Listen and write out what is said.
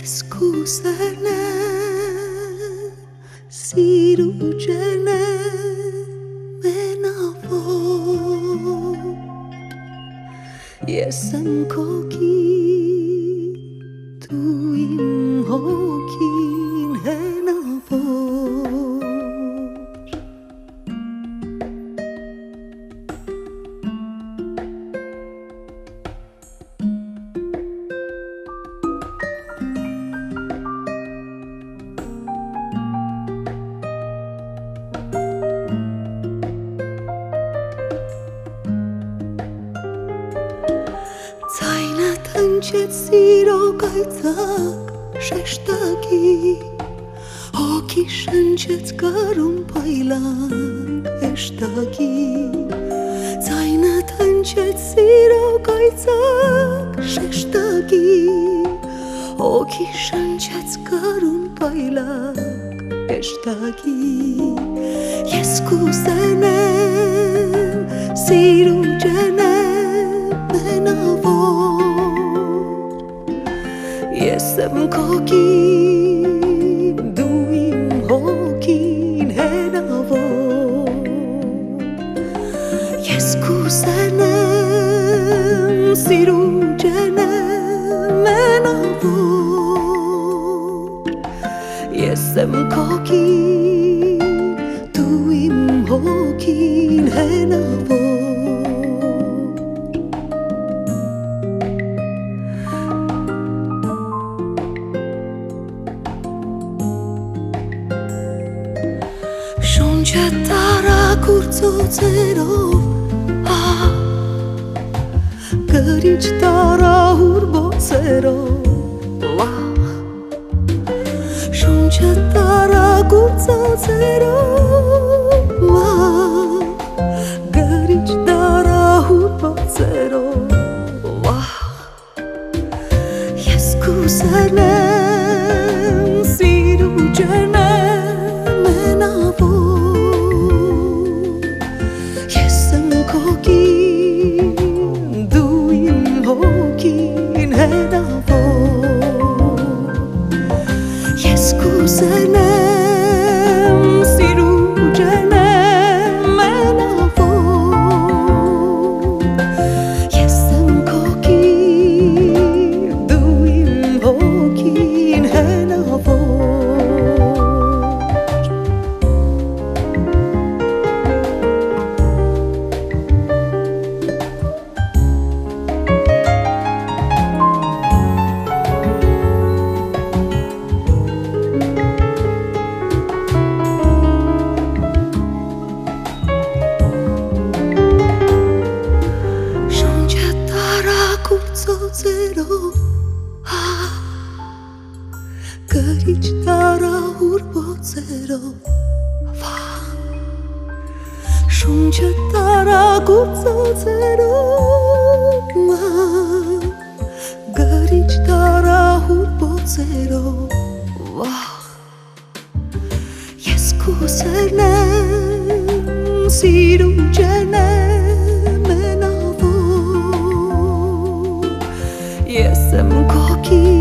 Scusane, sirugene, menavo. Yesam koki, tu im hokin henavo. Հնչեց սիրո կայծակ շեշտակի հոգի շնչեց կարում փայլակ հեշտակի ձայնդ հնչեց սիրո կայծակ շեշտակի հոգի շնչեց կարում փայլակ հեշտակի ես կուզենեմ սիրու ջանեմ մենավոր Ես եմ քոքին, դու իմ հոգին հենավոր Ես կուզենեմ, սիրու ջանեմ մենավոր Ես եմ քոքին, դու իմ հոգին հենավոր Շունչը տարակուր ծոցերով Գրիչ տարահուր բոցերով Շունչը տարակուր ծոցերով Գրիչ տարահուր բոցերով Ես կուզենեմ սիրու ջանեմ մենավոր դու իմ հոգին հենավոր Ես կուզենեմ սիրու ջանեմ մենավոր Ես եմ քոքին դու իմ հոգին հենավոր ծոցերով Գրիչ տարահուր բոցերով Շունչը տարակուր ծոցերով Գրիչ տարահուր բոցերով Ես կուզենեմ սիրու ջանեմ Ես եմ քոքին